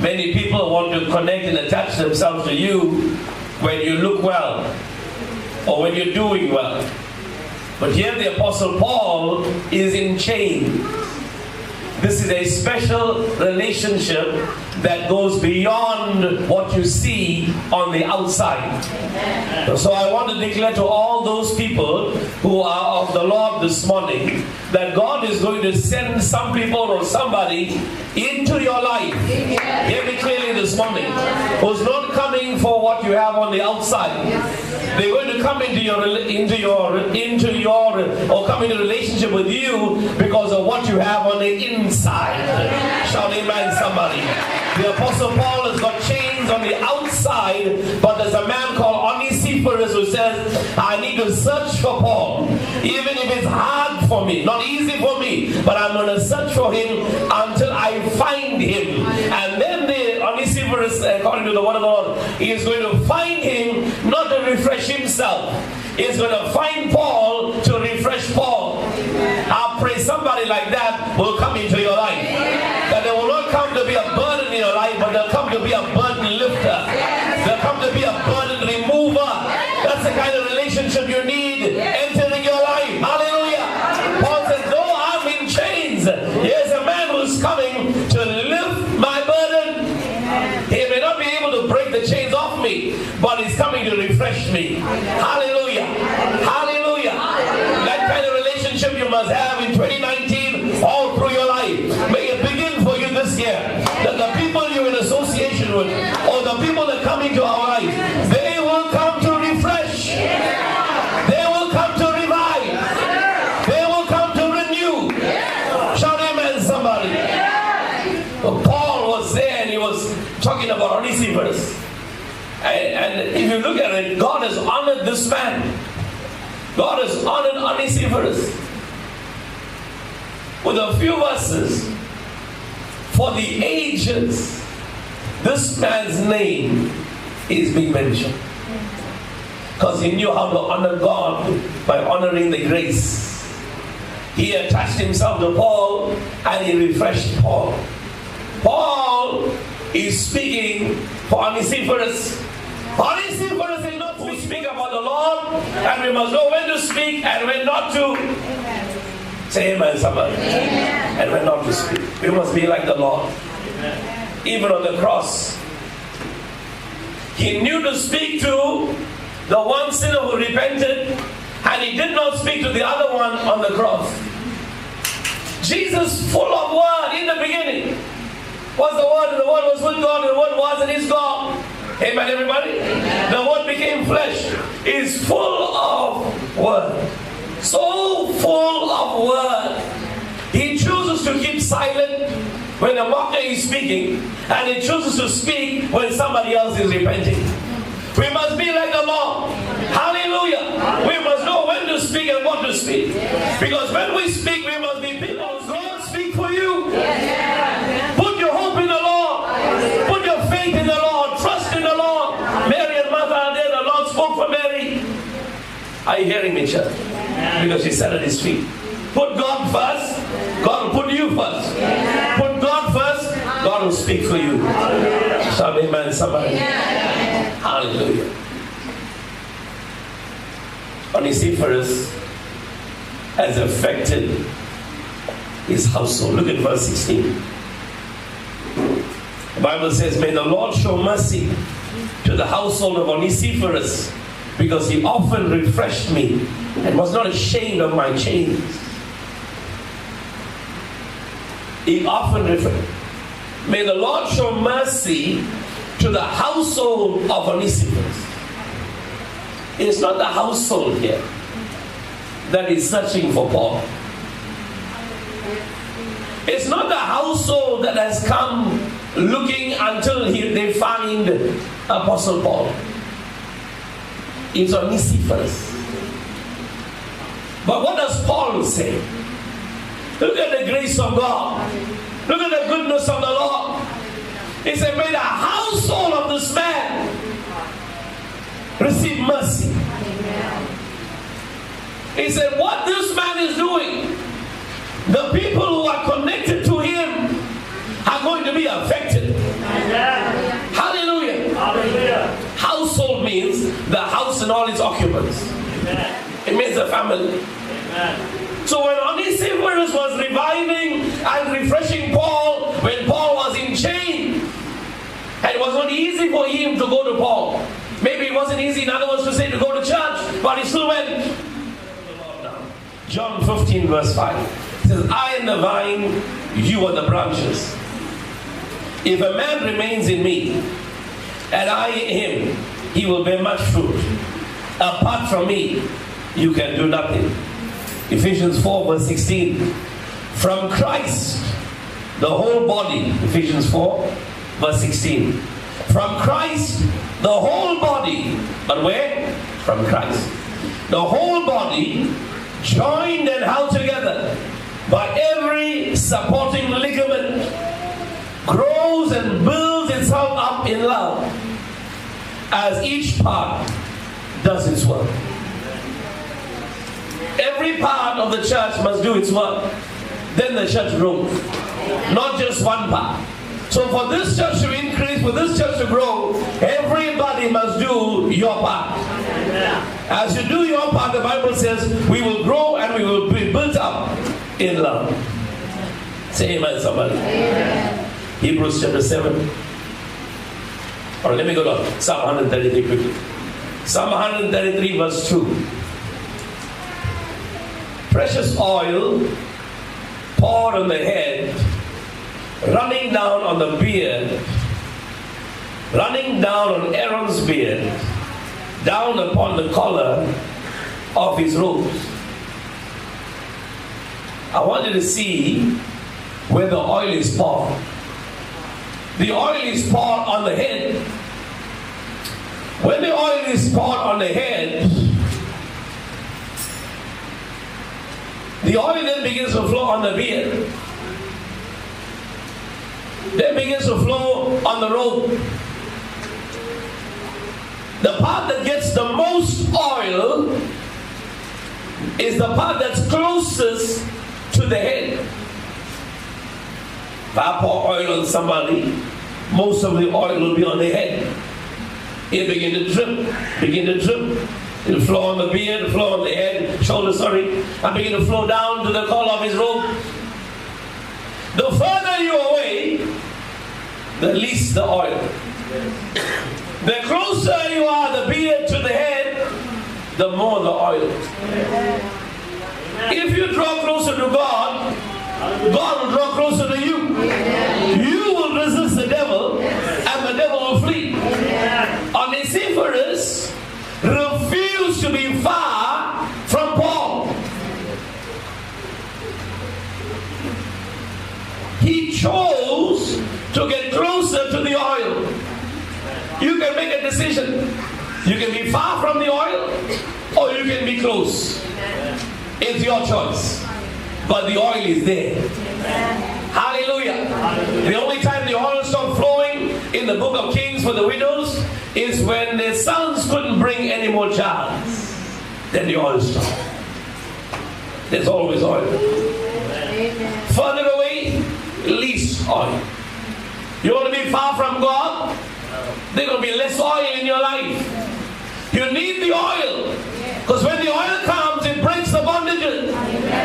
Many people want to connect and attach themselves to you when you look well or when you're doing well. But here the Apostle Paul is in chains. This is a special relationship that goes beyond what you see on the outside. So I want to declare to all those people who are of the Lord this morning that God is going to send some people or somebody into your life. Hear me clearly this morning. Who's not coming for what you have on the outside. They're going to come or come into relationship with you because of what you have on the inside. Shout amen, somebody. The Apostle Paul has got chains on the outside, but there's a man called Onesiphorus who says, I need to search for Paul. Even if it's hard for me, not easy for me, but I'm going to search for him until I find him. And then the Onesiphorus, according to the word of the Lord, he is going to find him not to refresh himself. He's going to find Paul to refresh Paul. I pray somebody like that will come into your life. That they will not come to be a burden in your life, but they'll come to be a burden lifter. They'll come to be a burden remover. That's the kind of relationship you need entering your life. Hallelujah. Paul says, though I'm in chains, here's a man who's coming to lift my burden. He may not be able to break the chains off me, but he's coming to refresh me. Hallelujah. Hallelujah. That kind of relationship you must have in 2019 all through your life. May it begin for you this year. That the people you're in association with, or the people that come into our life, they will come to refresh. They will come to revive. They will come to renew. Shout amen, somebody. Well, Paul was there and he was talking about Onesiphorus. And if you look at it, God has honored this man. God has honored Onesiphorus with a few verses. For the ages, this man's name is being mentioned. Because he knew how to honor God by honoring the grace. He attached himself to Paul and he refreshed Paul. Paul is speaking for Onesiphorus. Onesiphorus is not to speak about the Lord, and we must know when to speak and when not to. Say amen, somebody. Amen. And when not to speak. We must be like the Lord. Amen. Even on the cross, he knew to speak to the one sinner who repented, and he did not speak to the other one on the cross. Jesus, full of word in the beginning, was the Word, and the Word was with God, and the Word was and is God. Amen, everybody? Amen. The Word became flesh. Is full of word. So full of word. He chooses to keep silent when the mocker is speaking, and he chooses to speak when somebody else is repenting. We must be like the Lord. Hallelujah. We must know when to speak and what to speak. Because when we speak, we must be people who God speak for you. Put your hope in the Lord. Put your faith in the Lord. Trust in the Lord. Mary and Martha are there. The Lord spoke for Mary. Are you hearing me, church? Because she sat at his feet. Put God first. God will put you first. Put God first. God will speak for you. Shout amen, somebody. Hallelujah. Onesiphorus has affected his household. Look at verse 16. The Bible says, may the Lord show mercy to the household of Onesiphorus, because he often refreshed me and was not ashamed of my chains. He often refreshed. May the Lord show mercy to the household of Onesiphorus. It's not the household here that is searching for Paul. It's not the household that has come looking until they find Apostle Paul. It's Onesiphorus. But what does Paul say? Look at the grace of God. Look at the goodness of the Lord. He said, may the household of this man receive mercy. He said, what this man is doing, the people who are connected to him are going to be affected. occupants. It means a family. So when Onesiphorus was reviving and refreshing Paul, when Paul was in chains, and it was not easy for him to go to Paul. Maybe it wasn't easy, in other words, to say to go to church, but he still went. John 15 verse 5. It says, I am the vine, you are the branches. If a man remains in me, and I in him, he will bear much fruit. Apart from me, you can do nothing. Ephesians 4 verse 16. From Christ, the whole body, Ephesians 4 verse 16. From Christ, the whole body, but where? From Christ. The whole body, joined and held together by every supporting ligament, grows and builds itself up in love as each part does its work. Every part of the church must do its work. Then the church grows. Not just one part. So for this church to increase, for this church to grow, everybody must do your part. As you do your part, the Bible says, we will grow and we will be built up in love. Say amen, somebody. Amen. Hebrews chapter 7. Alright, let me go to Psalm 133 quickly. Psalm 133 verse 2. Precious oil poured on the head, running down on the beard, running down on Aaron's beard, down upon the collar of his robes. I want you to see where the oil is poured. The oil is poured on the head. When the oil is poured on the head, the oil then begins to flow on the beard. Then begins to flow on the robe. The part that gets the most oil is the part that's closest to the head. If I pour oil on somebody, most of the oil will be on the head. It begin to drip. It'll flow on the beard, flow on the head, shoulder, and begin to flow down to the collar of his robe. The further you're away, the least the oil. The closer you are, the beard to the head, the more the oil. If you draw closer to God, God will draw closer to you. You will resist the devil, and the devil will flee. Onesiphorus refused to be far from Paul. He chose to get closer to the oil. You can make a decision. You can be far from the oil, or you can be close. It's your choice. But the oil is there. Hallelujah. The only time the oil stopped flowing in the book of Kings for the widows is when their sons couldn't bring any more child. Then the oil stopped. There's always oil. Further away, least oil. You want to be far from God? There's going to be less oil in your life. You need the oil. Because when the oil comes, it breaks the bondages.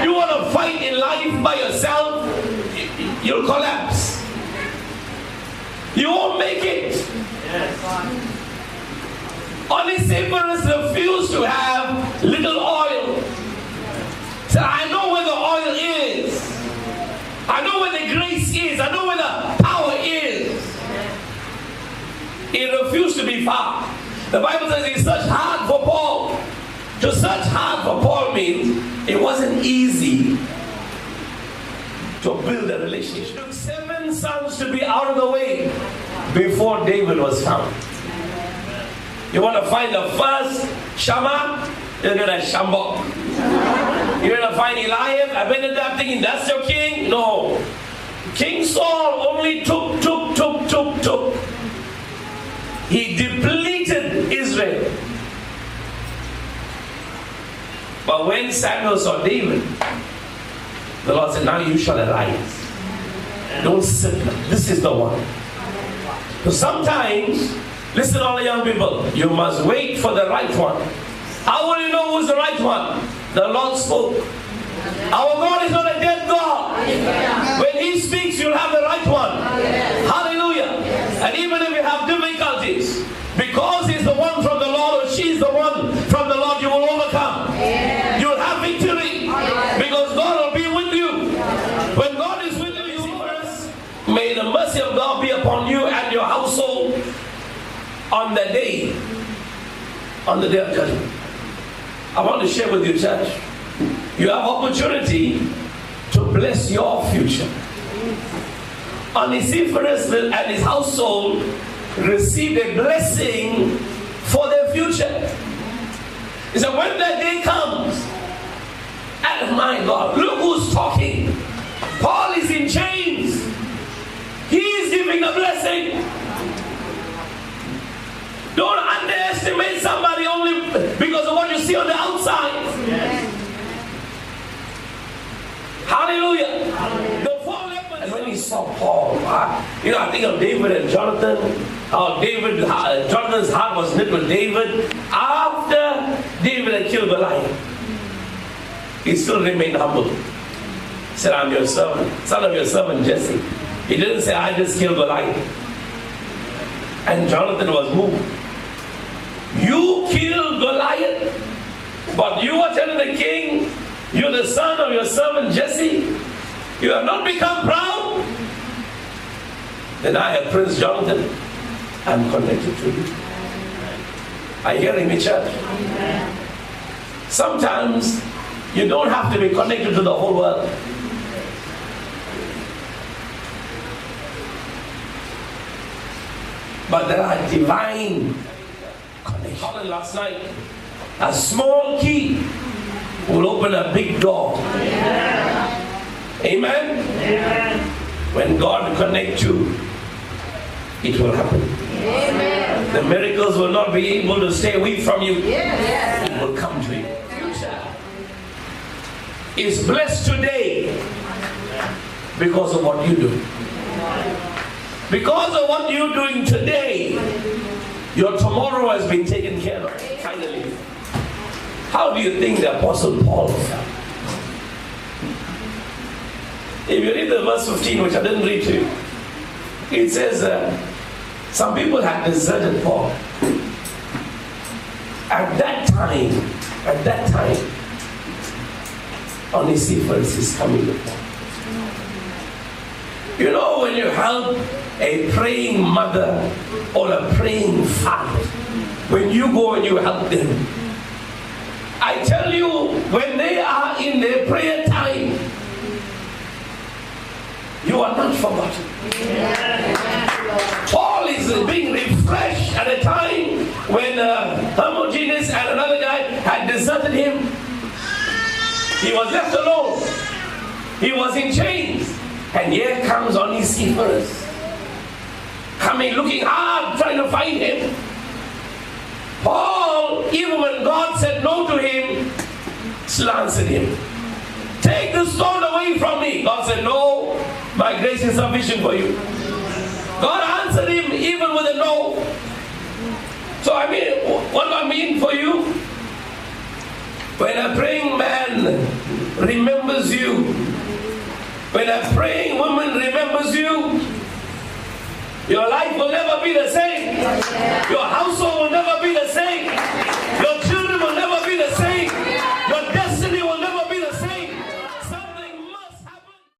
You want to fight in life by yourself, you'll collapse. You won't make it. Onesiphorus refused to have little oil. Said, I know where the oil is. I know where the grace is. I know where the power is. He refused to be far. The Bible says he searched hard for Paul. To search hard for Paul means it wasn't easy to build a relationship. It took 7 sons to be out of the way before David was found. You want to find the first Shammah? You're going to Shambok. You're going to find Eliab, Abinadab, thinking that's your king? No. King Saul only took. He depleted Israel. But when Samuel saw David, the Lord said, now you shall arise. Don't sit. This is the one. So sometimes, listen all the young people, you must wait for the right one. How will you know who's the right one? The Lord spoke. Our God is not a dead God. When He speaks, you'll have the right one. Hallelujah. And even if you have difficulties, because He's the one from the Lord, or she's the one from the Lord, you will overcome. You'll have victory. Because God will be with you. When God is with you, first, may the mercy of God be upon you and your household on the day of judgment. I want to share with you, church. You have opportunity to bless your future. Onesiphorus and his household received a blessing for their future. He said, when that day comes, and my God, look who's talking. Paul is in chains. He is giving a blessing. Don't underestimate somebody only because of what you see on the outside. Hallelujah. The four lepers. And when he saw Paul, I think of David and Jonathan. How Jonathan's heart was knit with David. After David had killed Goliath, he still remained humble. He said, I'm your servant, son of your servant Jesse. He didn't say, I just killed Goliath. And Jonathan was moved. You killed Goliath, but you are telling the king, you're the son of your servant Jesse. You have not become proud. Then I, Prince Jonathan, am connected to you. Are you hearing me, church? Sometimes you don't have to be connected to the whole world. But there are divine connections. Last night, a small key will open a big door. Amen? Amen. When God connects you, it will happen. Amen. The miracles will not be able to stay away from you. Yes. It will come to you. Future is blessed today because of what you do. Because of what you're doing today, your tomorrow has been taken care of. Finally. How do you think the Apostle Paul felt? If you read the verse 15, which I didn't read to you, it says some people had deserted Paul. At that time, Onesiphorus is coming to Paul. You know, when you help a praying mother or a praying father, when you go and you help them, I tell you, when they are in their prayer time, you are not forgotten. Paul is being refreshed at a time when Hermogenes and another guy had deserted him. He was left alone. He was in chains. And here comes Onesiphorus, coming, looking hard, trying to find him. Paul, even when God said no to him, still answered him. Take the stone away from me. God said, no, my grace is sufficient for you. God answered him even with a no. So what do I mean for you? When a praying man remembers you, when a praying woman remembers you, your life will never be the same. Your